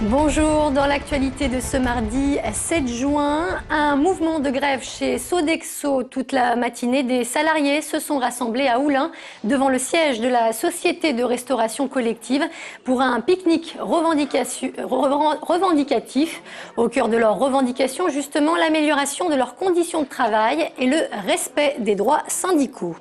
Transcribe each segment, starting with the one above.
Bonjour, dans l'actualité de ce mardi 7 juin, un mouvement de grève chez Sodexo. Toute la matinée, des salariés se sont rassemblés à Oullins devant le siège de la société de restauration collective pour un pique-nique revendicatif. Au cœur de leurs revendications, justement, l'amélioration de leurs conditions de travail et le respect des droits syndicaux.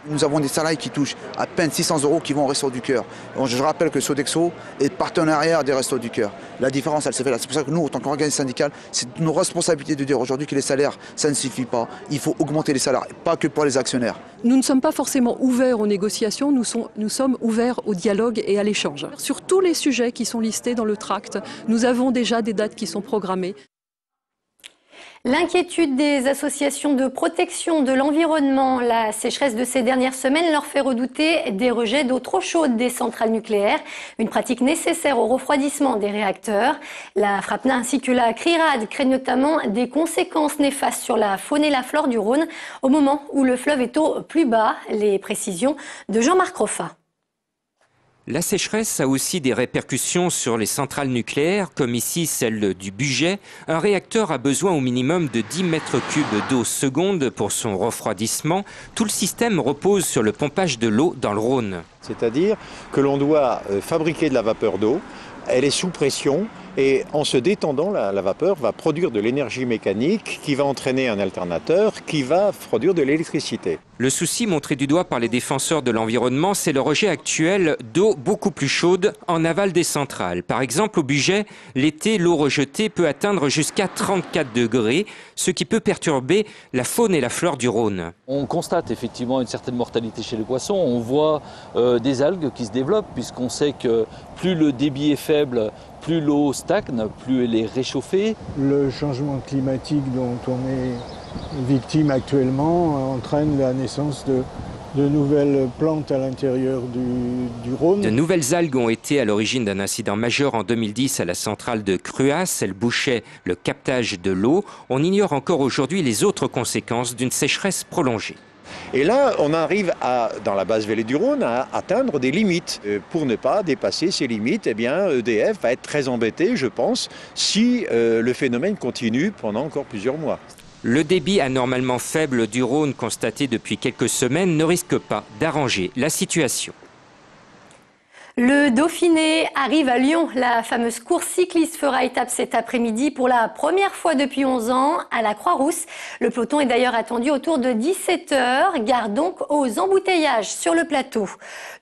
Nous avons des salariés qui touchent à peine 600 € qui vont au Resto du Cœur. Je rappelle que Sodexo est partenariat des Restos du Cœur. La différence, elle se fait là. C'est pour ça que nous, en tant qu'organisme syndical, c'est nos responsabilités de dire aujourd'hui que les salaires, ça ne suffit pas. Il faut augmenter les salaires, pas que pour les actionnaires. Nous ne sommes pas forcément ouverts aux négociations, nous sommes ouverts au dialogue et à l'échange. Sur tous les sujets qui sont listés dans le tract, nous avons déjà des dates qui sont programmées. L'inquiétude des associations de protection de l'environnement, la sécheresse de ces dernières semaines leur fait redouter des rejets d'eau trop chaude des centrales nucléaires, une pratique nécessaire au refroidissement des réacteurs. La FRAPNA ainsi que la CRIRAD craignent notamment des conséquences néfastes sur la faune et la flore du Rhône au moment où le fleuve est au plus bas. Les précisions de Jean-Marc Roffa. La sécheresse a aussi des répercussions sur les centrales nucléaires, comme ici celle du Bugey. Un réacteur a besoin au minimum de 10 mètres cubes d'eau seconde pour son refroidissement. Tout le système repose sur le pompage de l'eau dans le Rhône. C'est-à-dire que l'on doit fabriquer de la vapeur d'eau, elle est sous pression et en se détendant, la vapeur va produire de l'énergie mécanique qui va entraîner un alternateur qui va produire de l'électricité. Le souci montré du doigt par les défenseurs de l'environnement, c'est le rejet actuel d'eau beaucoup plus chaude en aval des centrales. Par exemple, au Bugey, l'été, l'eau rejetée peut atteindre jusqu'à 34 degrés, ce qui peut perturber la faune et la flore du Rhône. On constate effectivement une certaine mortalité chez les poissons. On voit des algues qui se développent, puisqu'on sait que plus le débit est faible, plus l'eau stagne, plus elle est réchauffée. Le changement climatique dont on est victime actuellement entraîne la naissance de nouvelles plantes à l'intérieur du Rhône. De nouvelles algues ont été à l'origine d'un incident majeur en 2010 à la centrale de Cruas. Elles bouchaient le captage de l'eau. On ignore encore aujourd'hui les autres conséquences d'une sécheresse prolongée. Et là, on arrive dans la basse vallée du Rhône à atteindre des limites. Pour ne pas dépasser ces limites, eh bien, EDF va être très embêté, je pense, si le phénomène continue pendant encore plusieurs mois. Le débit anormalement faible du Rhône constaté depuis quelques semaines ne risque pas d'arranger la situation. Le Dauphiné arrive à Lyon. La fameuse course cycliste fera étape cet après-midi pour la première fois depuis 11 ans à la Croix-Rousse. Le peloton est d'ailleurs attendu autour de 17 h. Gare donc aux embouteillages sur le plateau.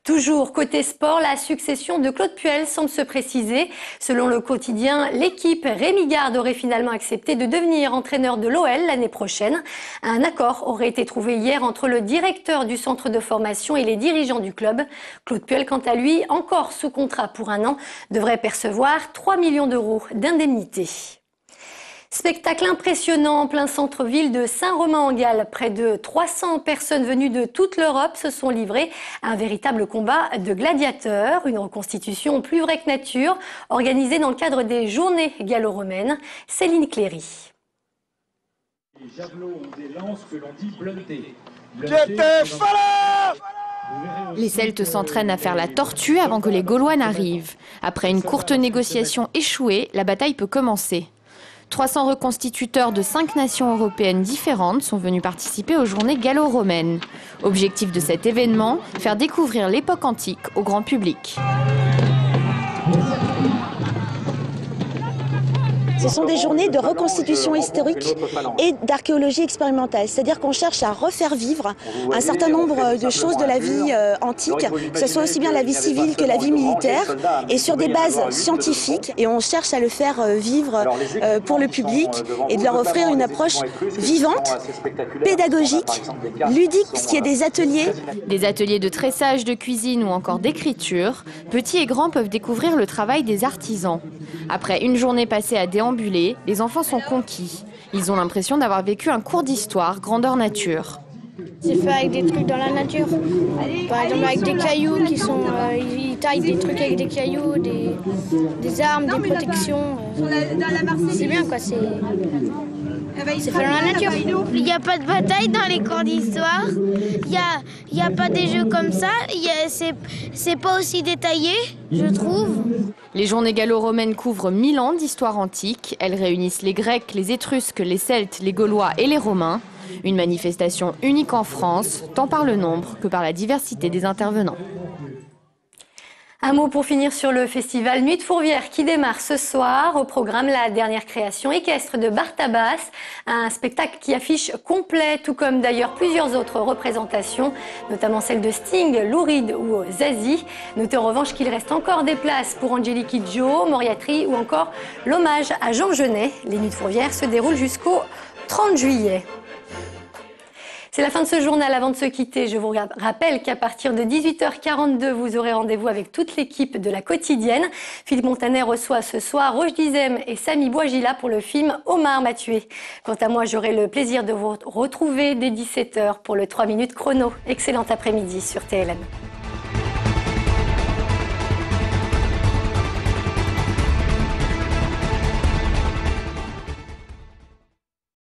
Toujours côté sport, la succession de Claude Puel semble se préciser. Selon le quotidien, l'équipe Rémi Garde aurait finalement accepté de devenir entraîneur de l'OL l'année prochaine. Un accord aurait été trouvé hier entre le directeur du centre de formation et les dirigeants du club. Claude Puel, quant à lui, encore sous contrat pour un an, devrait percevoir 3 millions d'euros d'indemnité. Spectacle impressionnant en plein centre-ville de Saint-Romain-en-Galles. Près de 300 personnes venues de toute l'Europe se sont livrées à un véritable combat de gladiateurs. Une reconstitution plus vraie que nature, organisée dans le cadre des Journées gallo-romaines. Céline Cléry. Les javelots ont des lances que l'on dit bleutées. Les Celtes s'entraînent à faire la tortue avant que les Gaulois n'arrivent. Après une courte négociation échouée, la bataille peut commencer. 300 reconstituteurs de 5 nations européennes différentes sont venus participer aux Journées gallo-romaines. Objectif de cet événement, faire découvrir l'époque antique au grand public. Ce sont des journées de reconstitution historique et d'archéologie expérimentale. C'est-à-dire qu'on cherche à refaire vivre un certain nombre de choses de la vie antique, que ce soit aussi bien la vie civile que la vie militaire, et sur des bases scientifiques. Et on cherche à le faire vivre pour le public et de leur offrir une approche vivante, pédagogique, ludique, puisqu'il y a des ateliers. Des ateliers de tressage, de cuisine ou encore d'écriture. Petits et grands peuvent découvrir le travail des artisans. Après une journée passée à déambuler, les enfants sont conquis. Ils ont l'impression d'avoir vécu un cours d'histoire grandeur nature. C'est fait avec des trucs dans la nature. Par exemple avec des cailloux qui sont... ils taillent des trucs avec des cailloux, des armes, des protections. C'est bien quoi, C'est fait dans la nature. Il n'y a pas de bataille dans les cours d'histoire. Il n'y a pas des jeux comme ça. C'est pas aussi détaillé, je trouve. Les journées gallo-romaines couvrent 1000 ans d'histoire antique. Elles réunissent les Grecs, les Étrusques, les Celtes, les Gaulois et les Romains. Une manifestation unique en France, tant par le nombre que par la diversité des intervenants. Un mot pour finir sur le festival Nuit de Fourvière qui démarre ce soir. Au programme, la dernière création équestre de Bartabas, un spectacle qui affiche complet, tout comme d'ailleurs plusieurs autres représentations, notamment celle de Sting, Lou Reed ou Zazie. Notez en revanche qu'il reste encore des places pour Angélique Kidjo, Moriarty ou encore l'hommage à Jean Genet. Les Nuits de Fourvière se déroulent jusqu'au 30 juillet. C'est la fin de ce journal. Avant de se quitter, je vous rappelle qu'à partir de 18h42, vous aurez rendez-vous avec toute l'équipe de La Quotidienne. Philippe Montanet reçoit ce soir Roche Dizem et Samy Bouagila pour le film Omar m'a tué. Quant à moi, j'aurai le plaisir de vous retrouver dès 17h pour le 3 minutes chrono. Excellent après-midi sur TLM.